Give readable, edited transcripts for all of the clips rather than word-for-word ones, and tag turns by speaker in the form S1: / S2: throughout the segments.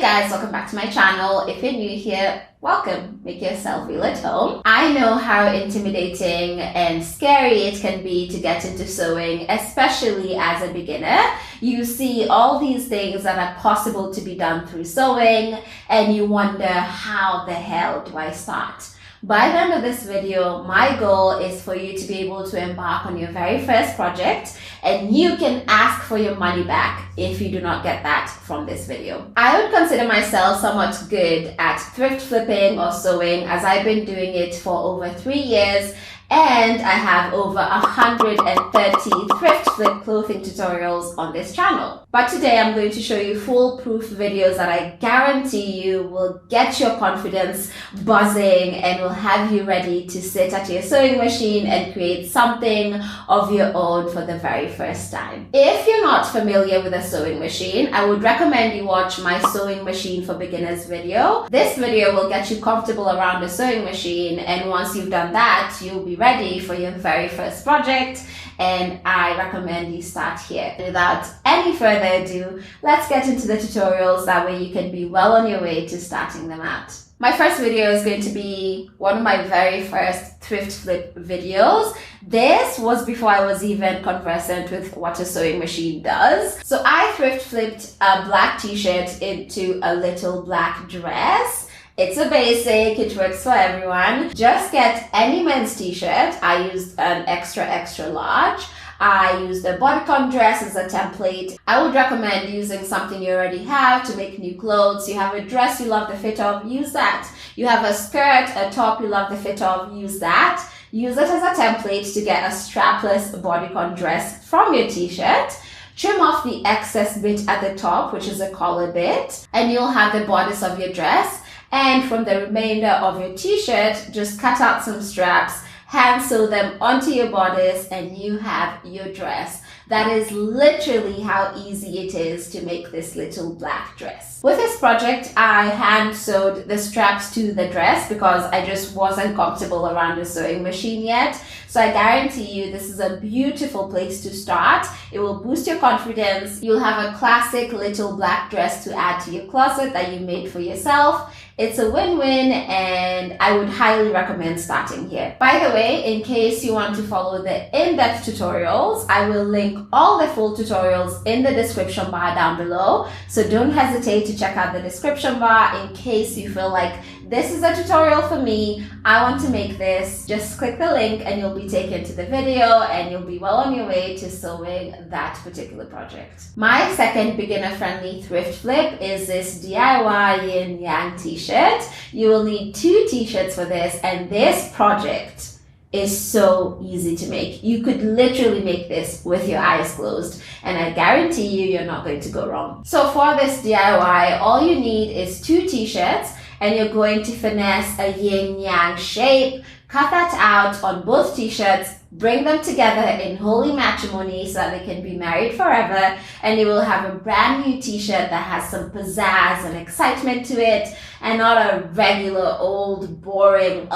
S1: guys, welcome back to my channel. If you're new here, welcome. Make yourself feel at home. I know how intimidating and scary it can be to get into sewing, especially as a beginner. You see all these things that are possible to be done through sewing and you wonder, how the hell do I start? By the end of this video, my goal is for you to be able to embark on your very first project, and you can ask for your money back if you do not get that from this video. I would consider myself somewhat good at thrift flipping or sewing, as I've been doing it for over 3 years, and I have over 130 thrift flip clothing tutorials on this channel. But today I'm going to show you foolproof videos that I guarantee you will get your confidence buzzing and will have you ready to sit at your sewing machine and create something of your own for the very first time. If you're not familiar with a sewing machine, I would recommend you watch my sewing machine for beginners video. This video will get you comfortable around the sewing machine, and once you've done that, you'll be ready for your very first project, and I recommend you start here. Without any further ado, let's get into the tutorials, that way you can be well on your way to starting them out. My first video is going to be one of my very first thrift flip videos. This was before I was even conversant with what a sewing machine does. So I thrift flipped a black t-shirt into a little black dress. It's a basic, it works for everyone. Just get any men's t-shirt. I used an extra large. I used a bodycon dress as a template. I would recommend using something you already have to make new clothes. You have a dress you love the fit of, use that. You have a skirt, a top you love the fit of, use that. Use it as a template to get a strapless bodycon dress from your t-shirt. Trim off the excess bit at the top, which is a collar bit, and you'll have the bodice of your dress. And from the remainder of your t-shirt, just cut out some straps, hand sew them onto your bodice, and you have your dress. That is literally how easy it is to make this little black dress. With this project, I hand sewed the straps to the dress because I just wasn't comfortable around the sewing machine yet. So I guarantee you this is a beautiful place to start. It will boost your confidence. You'll have a classic little black dress to add to your closet that you made for yourself. It's a win-win, and I would highly recommend starting here. By the way, in case you want to follow the in-depth tutorials, I will link all the full tutorials in the description bar down below. So don't hesitate to check out the description bar in case you feel like this is a tutorial for me, I want to make this. Just click the link and you'll be taken to the video, and you'll be well on your way to sewing that particular project. My second beginner-friendly thrift flip is this DIY Yin Yang T-shirt. You will need 2 t-shirts for this, and this project is so easy to make. You could literally make this with your eyes closed, and I guarantee you, you're not going to go wrong. So for this DIY, all you need is 2 t-shirts, and you're going to finesse a yin-yang shape. Cut that out on both t-shirts, bring them together in holy matrimony so that they can be married forever, and you will have a brand new t-shirt that has some pizzazz and excitement to it, and not a regular old boring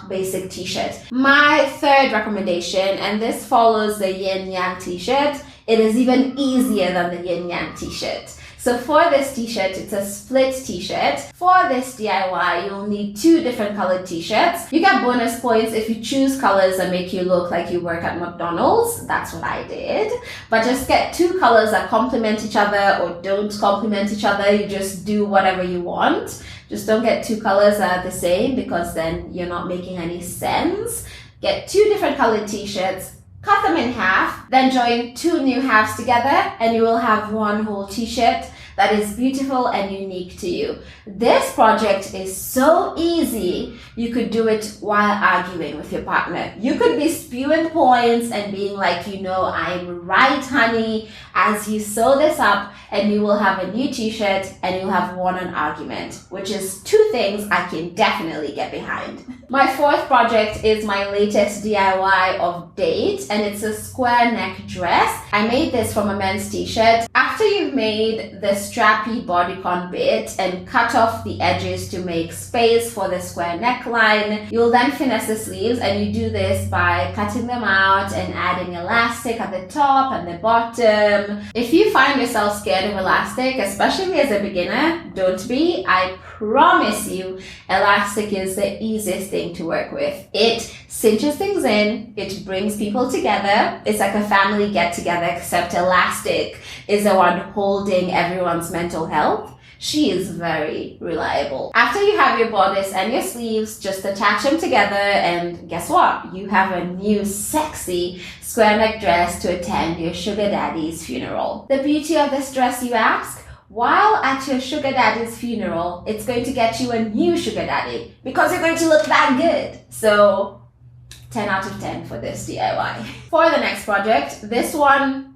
S1: basic t-shirt. My third recommendation, and this follows the Yin Yang T-shirt, it is even easier than the Yin Yang T-shirt. So for this t-shirt, it's a split t-shirt. For this DIY, you'll need 2 different colored t-shirts. You get bonus points if you choose colors that make you look like you work at McDonald's. That's what I did. But just get 2 colors that complement each other or don't complement each other. You just do whatever you want. Just don't get 2 colors that are the same, because then you're not making any sense. Get 2 different colored t-shirts. Cut them in half, then join 2 new halves together, and you will have 1 whole t-shirt that is beautiful and unique to you. This project is so easy, you could do it while arguing with your partner. You could be spewing points and being like, you know, I'm right, honey, as you sew this up, and you will have a new t-shirt and you'll have won an argument, which is 2 things I can definitely get behind. My fourth project is my latest DIY of date, and it's a square neck dress. I made this from a men's t-shirt. After after you've made the strappy bodycon bit and cut off the edges to make space for the square neckline, you'll then finesse the sleeves, and you do this by cutting them out and adding elastic at the top and the bottom. If you find yourself scared of elastic, especially as a beginner, don't be. I promise you, elastic is the easiest thing to work with. It cinches things in, it brings people together. It's like a family get-together, except elastic is the one holding everyone's mental health. She is very reliable. After you have your bodice and your sleeves, just attach them together, and guess what? You have a new sexy square neck dress to attend your sugar daddy's funeral. The beauty of this dress, you ask? While at your sugar daddy's funeral, it's going to get you a new sugar daddy because you're going to look that good. So 10 out of 10 for this DIY. For the next project, this one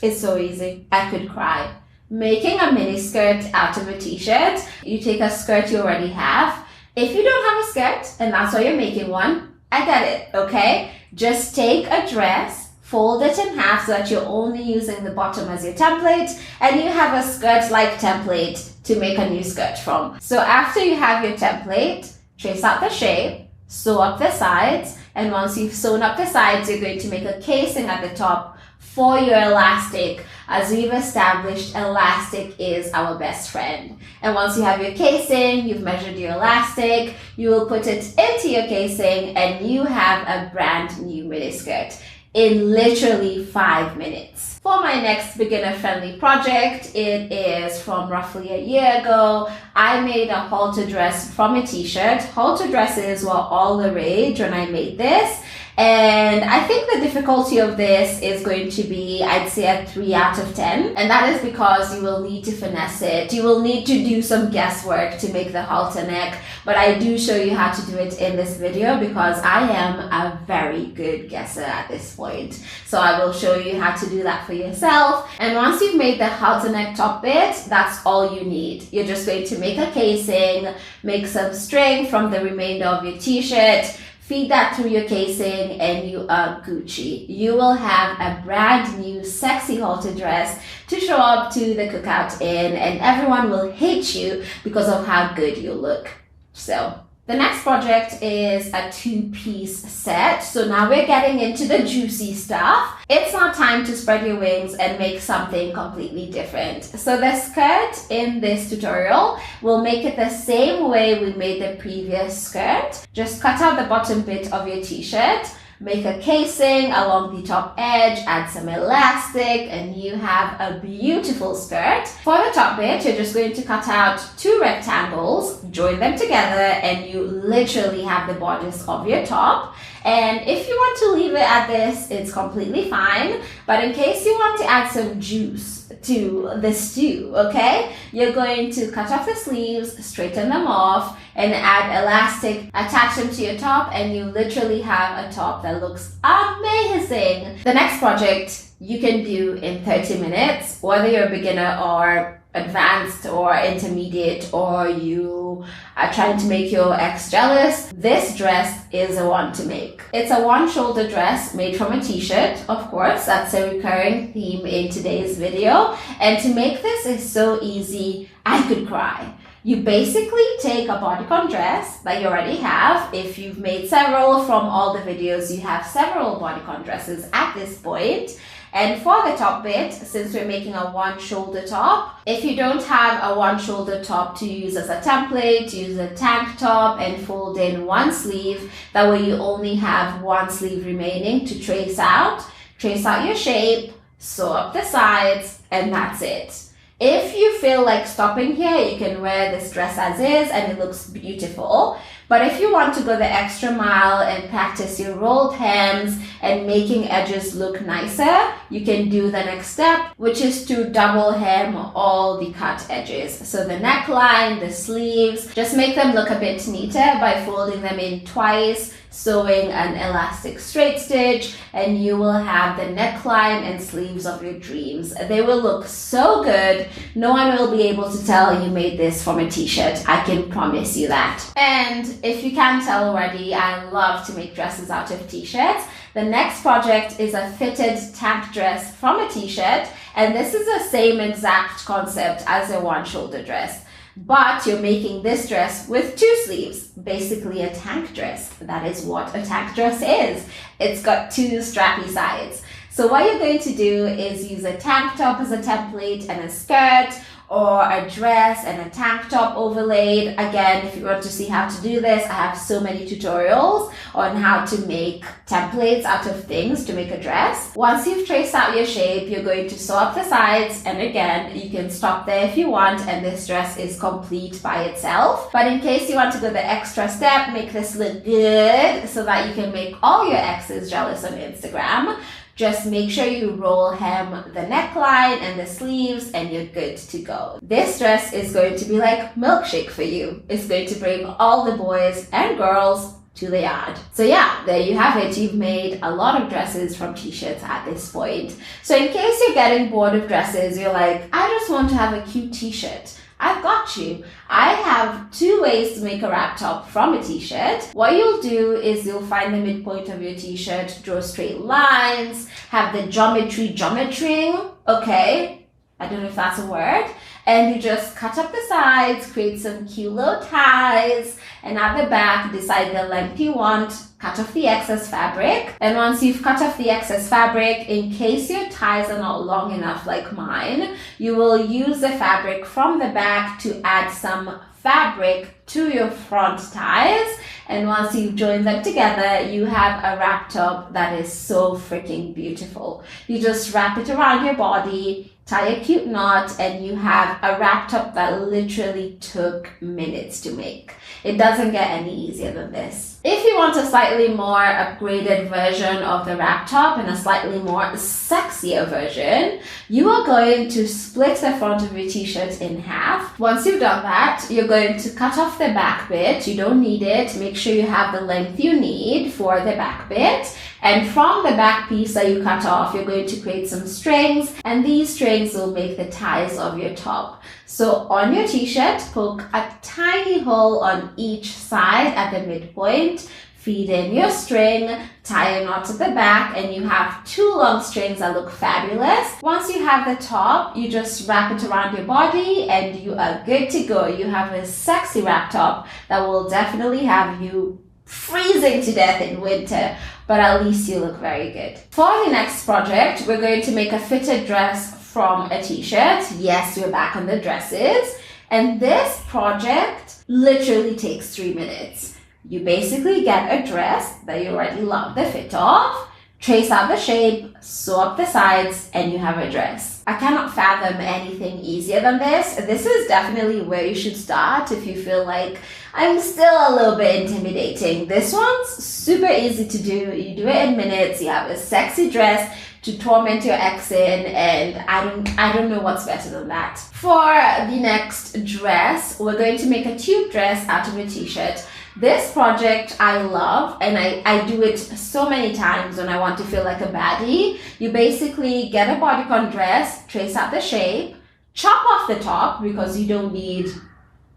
S1: is so easy. I could cry. Making a mini skirt out of a t-shirt. You take a skirt you already have. If you don't have a skirt and that's why you're making one, I get it, okay? Just take a dress, fold it in half so that you're only using the bottom as your template, and you have a skirt-like template to make a new skirt from. So after you have your template, trace out the shape, sew up the sides, and once you've sewn up the sides, you're going to make a casing at the top for your elastic. As we've established, elastic is our best friend. And once you have your casing, you've measured your elastic, you will put it into your casing, and you have a brand new miniskirt in literally 5 minutes. For my next beginner-friendly project, it is from roughly a year ago. I made a halter dress from a t-shirt. Halter dresses were all the rage when I made this. And I think the difficulty of this is going to be, I'd say, a 3 out of 10. And that is because you will need to finesse it. You will need to do some guesswork to make the halter neck. But I do show you how to do it in this video because I am a very good guesser at this point. So I will show you how to do that for yourself. And once you've made the halter neck top bit, that's all you need. You're just going to make a casing, make some string from the remainder of your t-shirt, feed that through your casing, and you are Gucci. You will have a brand new sexy halter dress to show up to the cookout in, and everyone will hate you because of how good you look. So the next project is a 2-piece set. So now we're getting into the juicy stuff. It's now time to spread your wings and make something completely different. So the skirt in this tutorial will make it the same way we made the previous skirt. Just cut out the bottom bit of your t-shirt, make a casing along the top edge, add some elastic, and you have a beautiful skirt. For the top bit, you're just going to cut out 2 rectangles, join them together, and you literally have the bodice of your top. And if you want to leave it at this, it's completely fine. But in case you want to add some juice to the stew, okay, you're going to cut off the sleeves, straighten them off, and add elastic, attach them to your top, and you literally have a top that looks amazing. The next project you can do in 30 minutes, whether you're a beginner or advanced or intermediate, or you are trying to make your ex jealous. This dress is a one to make. It's a one-shoulder dress made from a t-shirt, of course. That's a recurring theme in today's video. And to make this is so easy, I could cry. You basically take a bodycon dress that you already have. If you've made several from all the videos, you have several bodycon dresses at this point. And for the top bit, since we're making a one-shoulder top, if you don't have a one-shoulder top to use as a template, use a tank top and fold in one sleeve. That way you only have one sleeve remaining to trace out. Trace out your shape, sew up the sides, and that's it. If you feel like stopping here, you can wear this dress as is and it looks beautiful. But if you want to go the extra mile and practice your rolled hems and making edges look nicer, you can do the next step, which is to double hem all the cut edges. So the neckline, the sleeves, just make them look a bit neater by folding them in twice, sewing an elastic straight stitch, and you will have the neckline and sleeves of your dreams. They will look so good. No one will be able to tell you made this from a t-shirt. I can promise you that. And if you can't tell already, I love to make dresses out of t-shirts. The next project is a fitted tank dress from a t-shirt, And this is the same exact concept as a one shoulder dress, but you're making this dress with 2 sleeves, basically a tank dress. That is what a tank dress is. It's got 2 strappy sides. So what you're going to do is use a tank top as a template and a skirt, or a dress and a tank top overlaid. Again, if you want to see how to do this, I have so many tutorials on how to make templates out of things to make a dress. Once you've traced out your shape, you're going to sew up the sides, and again, you can stop there if you want, and this dress is complete by itself. But in case you want to go the extra step, make this look good so that you can make all your exes jealous on Instagram, just make sure you roll hem the neckline and the sleeves and you're good to go. This dress is going to be like milkshake for you. It's going to bring all the boys and girls to the yard. So yeah, there you have it. You've made a lot of dresses from t-shirts at this point. So in case you're getting bored of dresses, you're like, I just want to have a cute t-shirt. I've got you. I have 2 ways to make a wrap top from a t-shirt. What you'll do is you'll find the midpoint of your t-shirt, draw straight lines, have the geometrying, okay, I don't know if that's a word, and you just cut up the sides, create some cute little ties, and at the back, decide the length you want, cut off the excess fabric. And once you've cut off the excess fabric, in case your ties are not long enough like mine, you will use the fabric from the back to add some fabric to your front ties. And once you've joined them together, you have a wrap top that is so freaking beautiful. You just wrap it around your body, tie a cute knot, and you have a wrap top that literally took minutes to make. It doesn't get any easier than this. If you want a slightly more upgraded version of the wrap top and a slightly more sexier version, you are going to split the front of your t-shirt in half. Once you've done that, you're going to cut off the back bit. You don't need it. Make sure you have the length you need for the back bit. And from the back piece that you cut off, you're going to create some strings, and these strings will make the ties of your top. So on your t-shirt, poke a tiny hole on each side at the midpoint, feed in your string, tie a knot at the back, and you have 2 long strings that look fabulous. Once you have the top, you just wrap it around your body and you are good to go. You have a sexy wrap top that will definitely have you freezing to death in winter, but at least you look very good. For the next project, we're going to make a fitted dress from a t-shirt. Yes, we're back on the dresses. And this project literally takes 3 minutes. You basically get a dress that you already love the fit of, trace out the shape, sew up the sides, and you have a dress. I cannot fathom anything easier than this. This is definitely where you should start if you feel like I'm still a little bit intimidating. This one's super easy to do. You do it in minutes. You have a sexy dress to torment your ex in, and I don't know what's better than that. For the next dress, we're going to make a tube dress out of a t-shirt. This project I love, and I do it so many times when I want to feel like a baddie. You basically get a bodycon dress, trace out the shape, chop off the top because you don't need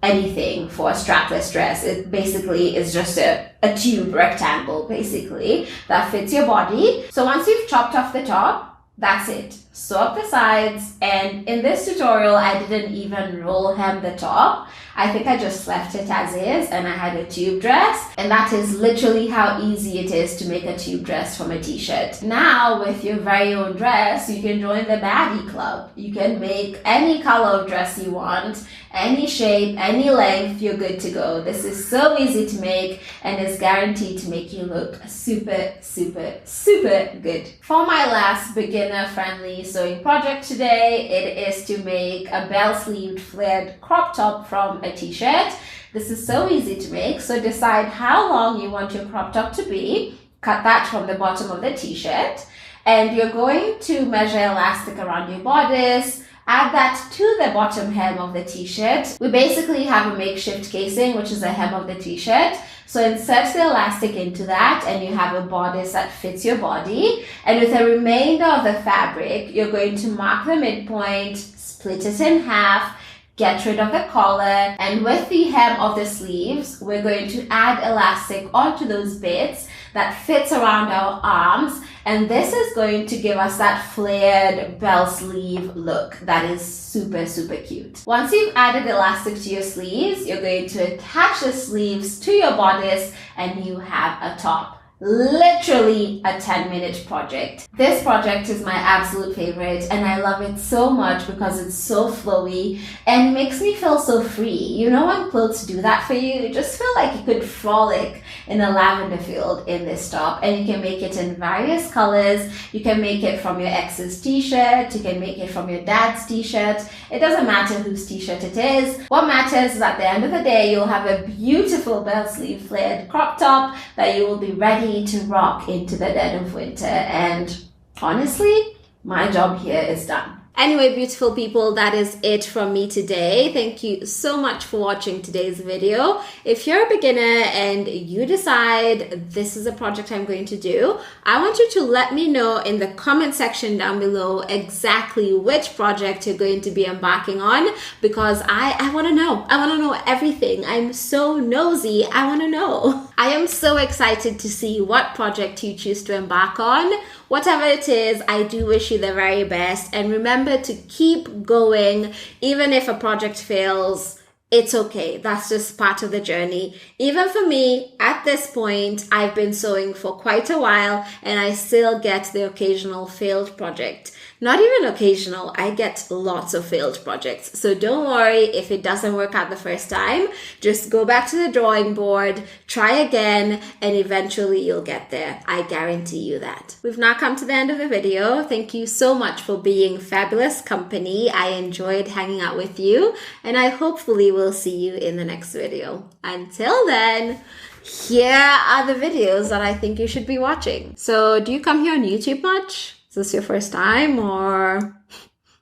S1: anything for a strapless dress. It basically is just a tube rectangle basically that fits your body. So once you've chopped off the top, that's it. Sew up the sides, and in this tutorial I didn't even roll hem the top. I think I just left it as is and I had a tube dress, and that is literally how easy it is to make a tube dress from a t-shirt. Now with your very own dress, you can join the baddie club. You can make any color of dress you want, any shape, any length, you're good to go. This is so easy to make and is guaranteed to make you look super, super, super good. For my last beginner-friendly sewing project today, it is to make a bell-sleeved flared crop top from a t-shirt. This is so easy to make, so decide how long you want your crop top to be, cut that from the bottom of the t-shirt, and you're going to measure elastic around your bodice, add that to the bottom hem of the t-shirt. We basically have a makeshift casing, which is the hem of the t-shirt. So insert the elastic into that and you have a bodice that fits your body. And with the remainder of the fabric, you're going to mark the midpoint, split it in half, get rid of the collar, and with the hem of the sleeves, we're going to add elastic onto those bits that fits around our arms. And this is going to give us that flared bell sleeve look that is super, super cute. Once you've added elastic to your sleeves, you're going to attach the sleeves to your bodice and you have a top. Literally a 10-minute project. This project is my absolute favorite and I love it so much because it's so flowy and makes me feel so free. You know when clothes do that for you? You just feel like you could frolic in a lavender field in this top, and you can make it in various colors. You can make it from your ex's t-shirt, you can make it from your dad's t-shirt. It doesn't matter whose t-shirt it is. What matters is at the end of the day, you'll have a beautiful bell sleeve flared crop top that you will be ready to rock into the dead of winter. And honestly, my job here is done. Anyway, beautiful people, that is it from me today. Thank you so much for watching today's video. If you're a beginner and you decide this is a project I'm going to do, I want you to let me know in the comment section down below exactly which project you're going to be embarking on, because I want to know. I want to know everything. I'm so nosy. I want to know. I am so excited to see what project you choose to embark on. Whatever it is, I do wish you the very best. And remember to keep going. Even if a project fails, it's okay. That's just part of the journey. Even for me, at this point, I've been sewing for quite a while and I still get the occasional failed project. Not even occasional, I get lots of failed projects. So don't worry if it doesn't work out the first time. Just go back to the drawing board, try again, and eventually you'll get there. I guarantee you that. We've now come to the end of the video. Thank you so much for being fabulous company. I enjoyed hanging out with you, and I hopefully will see you in the next video. Until then, here are the videos that I think you should be watching. So do you come here on YouTube much? Is this your first time, or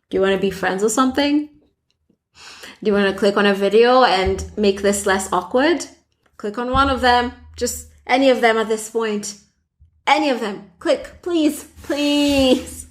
S1: do you want to be friends or something? Do you want to click on a video and make this less awkward? Click on one of them, just any of them at this point. Any of them. Click, please, please.